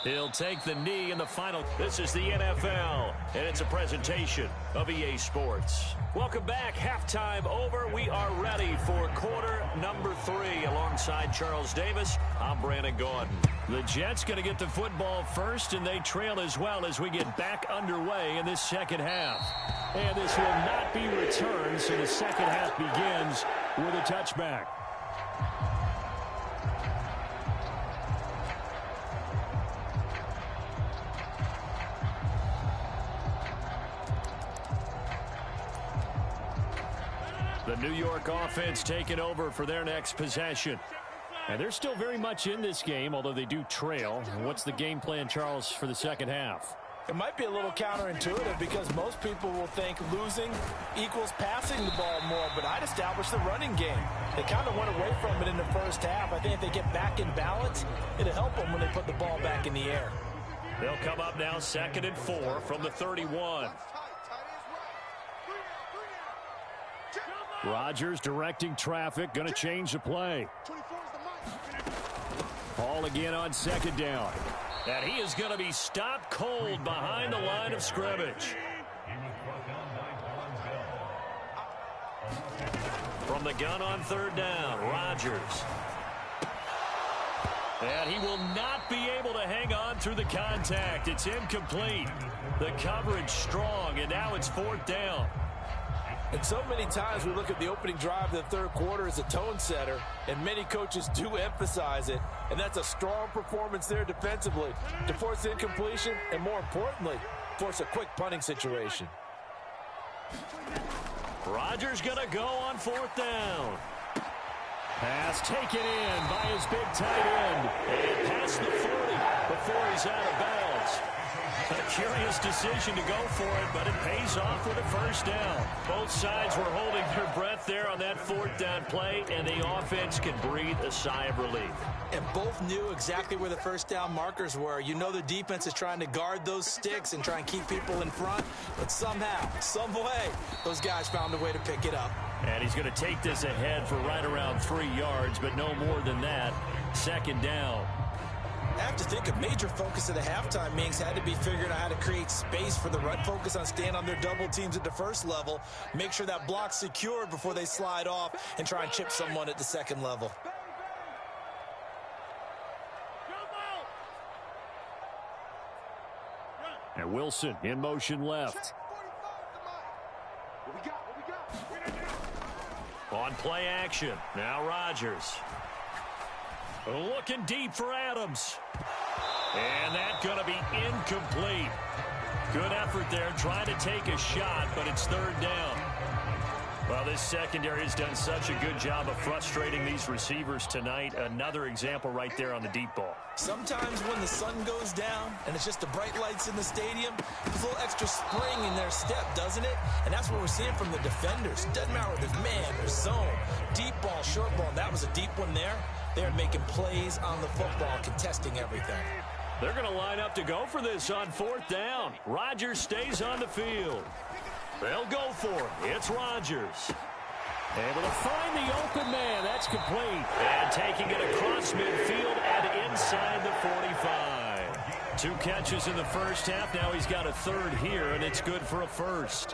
He'll take the knee in the final. This is the NFL, and it's a presentation of EA Sports. Welcome back. Halftime over. We are ready for quarter number 3. Alongside Charles Davis, I'm Brandon Gaudin. The Jets going to get the football first, and they trail as well as we get back underway in this second half. And this will not be returned, so the second half begins with a touchback. The New York offense taking over for their next possession. And they're still very much in this game, although they do trail. What's the game plan, Charles, for the second half? It might be a little counterintuitive because most people will think losing equals passing the ball more, but I'd establish the running game. They kind of went away from it in the first half. I think if they get back in balance, it'll help them when they put the ball back in the air. They'll come up now 2nd and 4 from the 31. Rodgers directing traffic, going to change the play. Ball again on 2nd down. And he is going to be stopped cold behind the line of scrimmage. From the gun on 3rd down, Rodgers. And he will not be able to hang on through the contact. It's incomplete. The coverage strong, and now it's 4th down. And so many times we look at the opening drive of the 3rd quarter as a tone setter, and many coaches do emphasize it, and that's a strong performance there defensively to force incompletion and, more importantly, force a quick punting situation. Rodgers going to go on 4th down. Pass taken in by his big tight end. And past the 40 before he's out of bounds. A curious decision to go for it, but it pays off with a 1st down. Both sides were holding their breath there on that 4th down play, and the offense can breathe a sigh of relief. And both knew exactly where the 1st down markers were. You know the defense is trying to guard those sticks and try and keep people in front, but somehow, some way, those guys found a way to pick it up. And he's going to take this ahead for right around 3 yards, but no more than that. 2nd down. I have to think a major focus of the halftime Minks had to be figuring out how to create space for the run, focus on staying on their double teams at the 1st level, make sure that block's secured before they slide off and try and chip someone at the 2nd level. And Wilson in motion left. On play action, now Rodgers. Looking deep for Adams. And that's going to be incomplete. Good effort there, trying to take a shot, but it's 3rd down. Well, this secondary has done such a good job of frustrating these receivers tonight. Another example right there on the deep ball. Sometimes when the sun goes down and it's just the bright lights in the stadium, there's a little extra spring in their step, doesn't it? And that's what we're seeing from the defenders. Doesn't matter whether there's man or zone, deep ball, short ball. That was a deep one there. They're making plays on the football, contesting everything. They're going to line up to go for this on 4th down. Rodgers stays on the field. They'll go for it. It's Rodgers. Able to find the open man. That's complete. And taking it across midfield and inside the 45. 2 catches in the 1st half. Now he's got a 3rd here, and it's good for a 1st.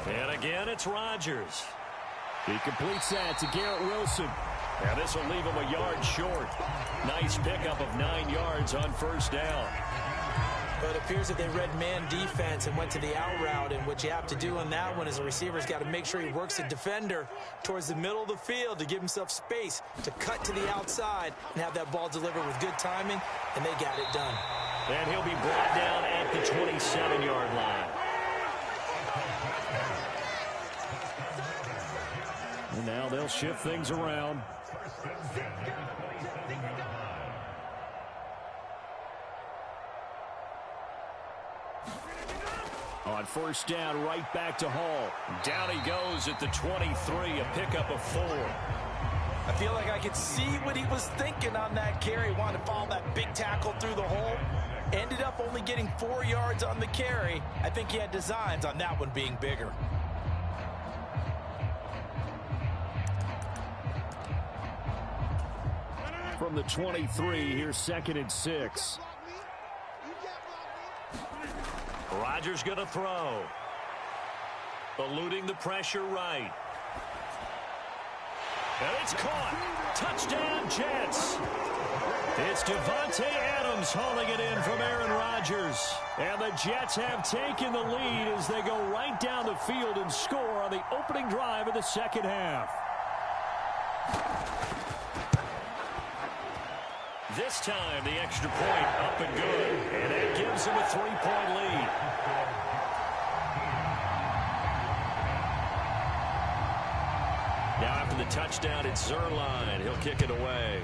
And again, it's Rodgers. He completes that to Garrett Wilson. Now this will leave him a yard short. Nice pickup of 9 yards on 1st down. But it appears that they read man defense and went to the out route, and what you have to do on that one is a receiver's got to make sure he works the defender towards the middle of the field to give himself space to cut to the outside and have that ball delivered with good timing, and they got it done. And he'll be brought down at the 27-yard line. And now they'll shift things around. On 1st down, right back to Hall. Down he goes at the 23, a pickup of 4. I feel like I could see what he was thinking on that carry. Wanted to follow that big tackle through the hole. Ended up only getting 4 yards on the carry. I think he had designs on that one being bigger. from the 23. Here's 2nd and 6. Rodgers going to throw. Eluding the pressure right. And it's caught. Touchdown, Jets. It's Devontae Adams hauling it in from Aaron Rodgers. And the Jets have taken the lead as they go right down the field and score on the opening drive of the second half. This time, the extra point up and good. And that gives them a 3-point lead. Now after the touchdown, it's Zerline. He'll kick it away.